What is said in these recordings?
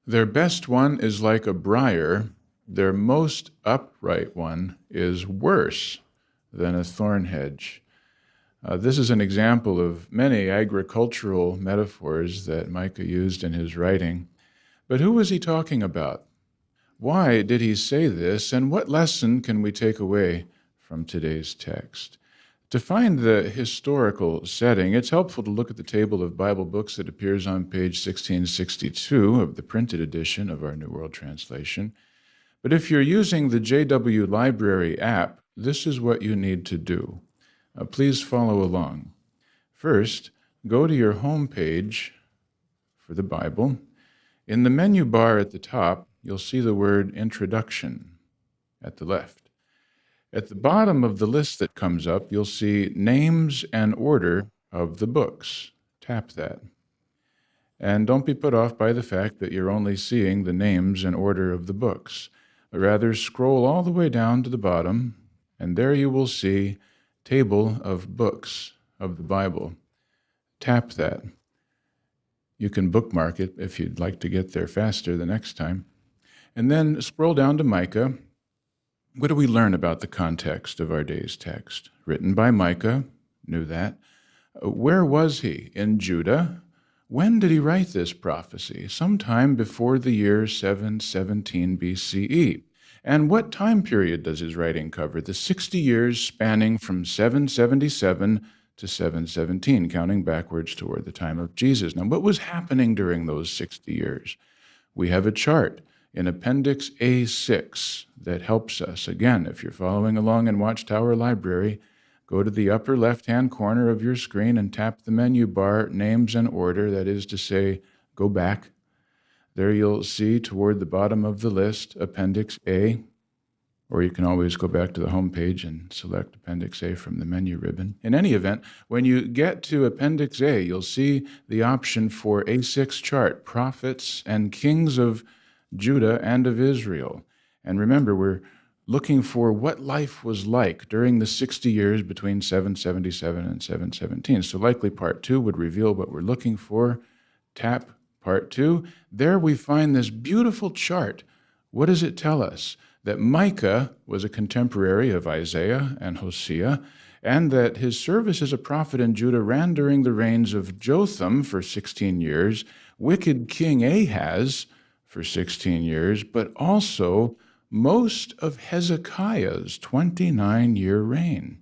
Their best one is like a briar, their most upright one is worse than a thorn hedge. This is an example of many agricultural metaphors that Micah used in his writing. But who was he talking about? Why did he say this, and what lesson can we take away from today's text? To find the historical setting, it's helpful to look at the table of Bible books that appears on page 1662 of the printed edition of our New World Translation. But if you're using the JW Library app, this is what you need to do. Please follow along. First, go to your home page for the Bible. In the menu bar at the top, you'll see the word Introduction at the left. At the bottom of the list that comes up, you'll see Names and Order of the Books. Tap that. And don't be put off by the fact that you're only seeing the names and order of the books. Rather, scroll all the way down to the bottom, and there you will see Table of Books of the Bible. Tap that. You can bookmark it if you'd like to get there faster the next time. And then scroll down to Micah. What do we learn about the context of our day's text? Written by Micah, knew that. Where was he? In Judah. When did he write this prophecy? Sometime before the year 717 BCE. And what time period does his writing cover? The 60 years spanning from 777 to 717, counting backwards toward the time of Jesus. Now, what was happening during those 60 years? We have a chart in Appendix A6 that helps us. Again, if you're following along in Watchtower Library, go to the upper left-hand corner of your screen and tap the menu bar, Names and Order, that is to say, go back. There you'll see toward the bottom of the list, Appendix A, or you can always go back to the home page and select Appendix A from the menu ribbon. In any event, when you get to Appendix A, you'll see the option for A6 chart, Prophets and Kings of Judah and of Israel. And remember, we're looking for what life was like during the 60 years between 777 and 717. So likely Part 2 would reveal what we're looking for. Tap Part 2. There we find this beautiful chart. What does it tell us? That Micah was a contemporary of Isaiah and Hosea, and that his service as a prophet in Judah ran during the reigns of Jotham for 16 years, wicked King Ahaz for 16 years, but also most of Hezekiah's 29-year reign.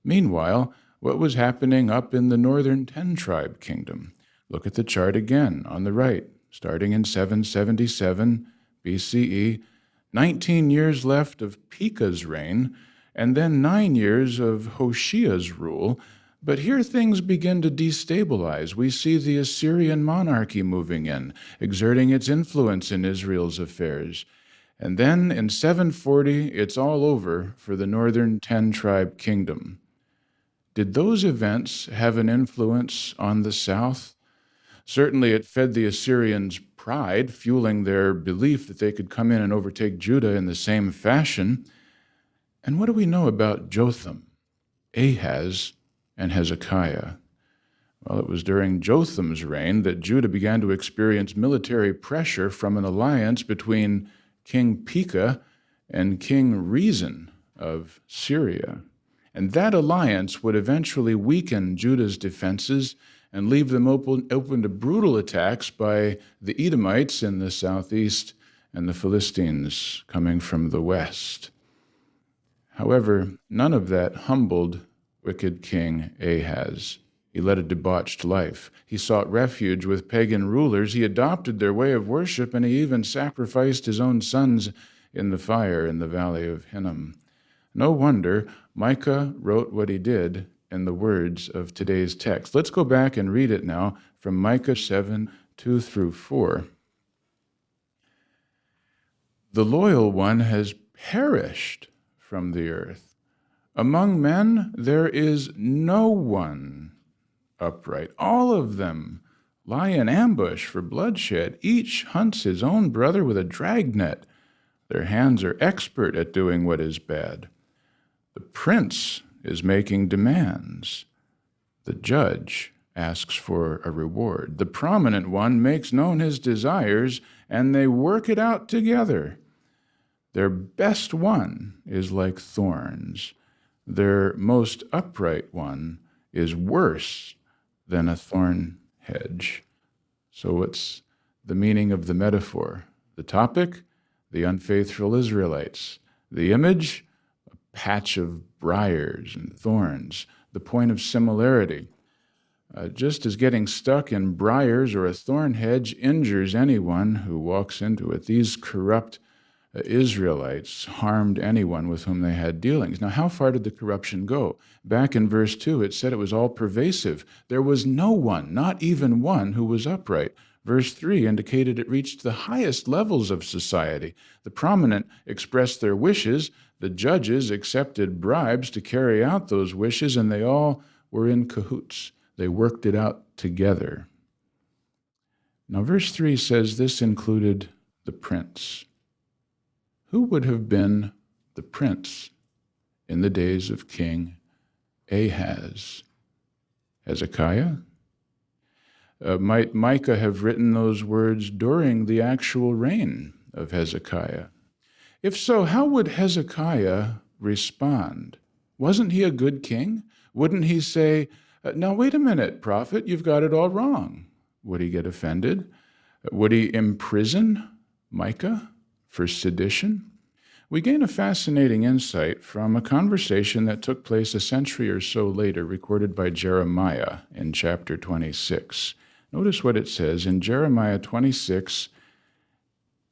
Meanwhile, what was happening up in the northern 10-tribe kingdom? Look at the chart again on the right, starting in 777 BCE, 19 years left of Pekah's reign, and then 9 years of Hoshea's rule. But here things begin to destabilize. We see the Assyrian monarchy moving in, exerting its influence in Israel's affairs. And then in 740, it's all over for the northern 10-tribe kingdom. Did those events have an influence on the south? Certainly it fed the Assyrians' pride, fueling their belief that they could come in and overtake Judah in the same fashion. And what do we know about Jotham, Ahaz, and Hezekiah? Well, it was during Jotham's reign that Judah began to experience military pressure from an alliance between King Pekah and King Rezin of Syria. And that alliance would eventually weaken Judah's defenses and leave them open to brutal attacks by the Edomites in the southeast and the Philistines coming from the west. However, none of that humbled wicked King Ahaz. He led a debauched life. He sought refuge with pagan rulers. He adopted their way of worship, and he even sacrificed his own sons in the fire in the valley of Hinnom. No wonder Micah wrote what he did in the words of today's text. Let's go back and read it now from Micah 7, 2 through 4. The loyal one has perished from the earth. Among men there is no one upright. All of them lie in ambush for bloodshed. Each hunts his own brother with a dragnet. Their hands are expert at doing what is bad. The prince is making demands. The judge asks for a reward. The prominent one makes known his desires, and they work it out together. Their best one is like thorns. Their most upright one is worse than a thorn hedge. So what's the meaning of the metaphor? The topic, the unfaithful Israelites. The image, a patch of briars and thorns. The point of similarity. Just as getting stuck in briars or a thorn hedge injures anyone who walks into it, these corrupt Israelites harmed anyone with whom they had dealings. Now, how far did the corruption go? Back in verse 2, it said it was all pervasive. There was no one, not even one, who was upright. Verse 3 indicated it reached the highest levels of society. The prominent expressed their wishes, the judges accepted bribes to carry out those wishes, and they all were in cahoots. They worked it out together. Now, verse 3 says this included the prince. Who would have been the prince in the days of King Ahaz? Hezekiah? Might Micah have written those words during the actual reign of Hezekiah? If so, how would Hezekiah respond? Wasn't he a good king? Wouldn't he say, now wait a minute, prophet, you've got it all wrong? Would he get offended? Would he imprison Micah for sedition? We gain a fascinating insight from a conversation that took place a century or so later, recorded by Jeremiah in chapter 26. Notice what it says in Jeremiah 26,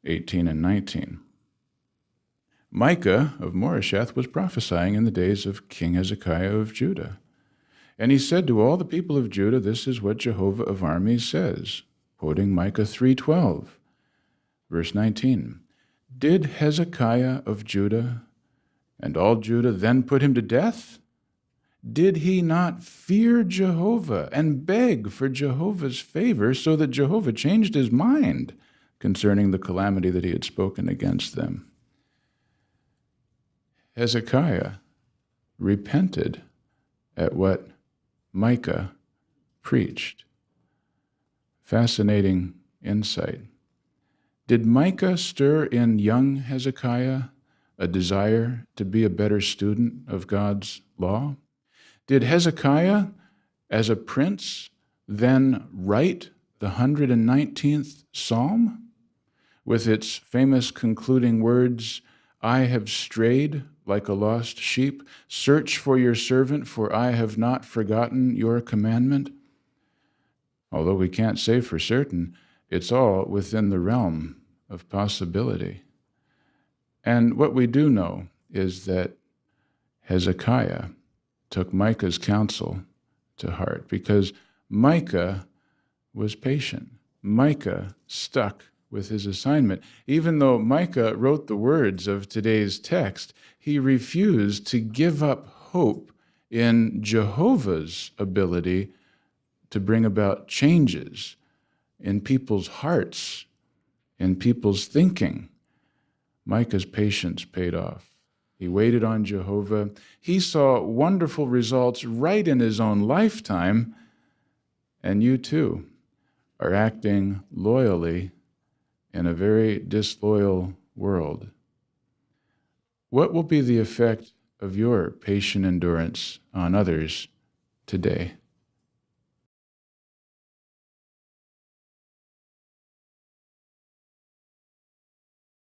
18 and 19. Micah of Moresheth was prophesying in the days of King Hezekiah of Judah. And he said to all the people of Judah, this is what Jehovah of armies says, quoting Micah 3:12, verse 19. Did Hezekiah of Judah and all Judah then put him to death? Did he not fear Jehovah and beg for Jehovah's favor so that Jehovah changed his mind concerning the calamity that he had spoken against them? Hezekiah repented at what Micah preached. Fascinating insight. Did Micah stir in young Hezekiah a desire to be a better student of God's law? Did Hezekiah, as a prince, then write the 119th Psalm with its famous concluding words, I have strayed like a lost sheep. Search for your servant, for I have not forgotten your commandment? Although we can't say for certain, it's all within the realm of possibility. And what we do know is that Hezekiah took Micah's counsel to heart because Micah was patient. Micah stuck with his assignment. Even though Micah wrote the words of today's text, he refused to give up hope in Jehovah's ability to bring about changes in people's hearts, in people's thinking. Micah's patience paid off. He waited on Jehovah. He saw wonderful results right in his own lifetime, and you too are acting loyally in a very disloyal world. What will be the effect of your patient endurance on others today?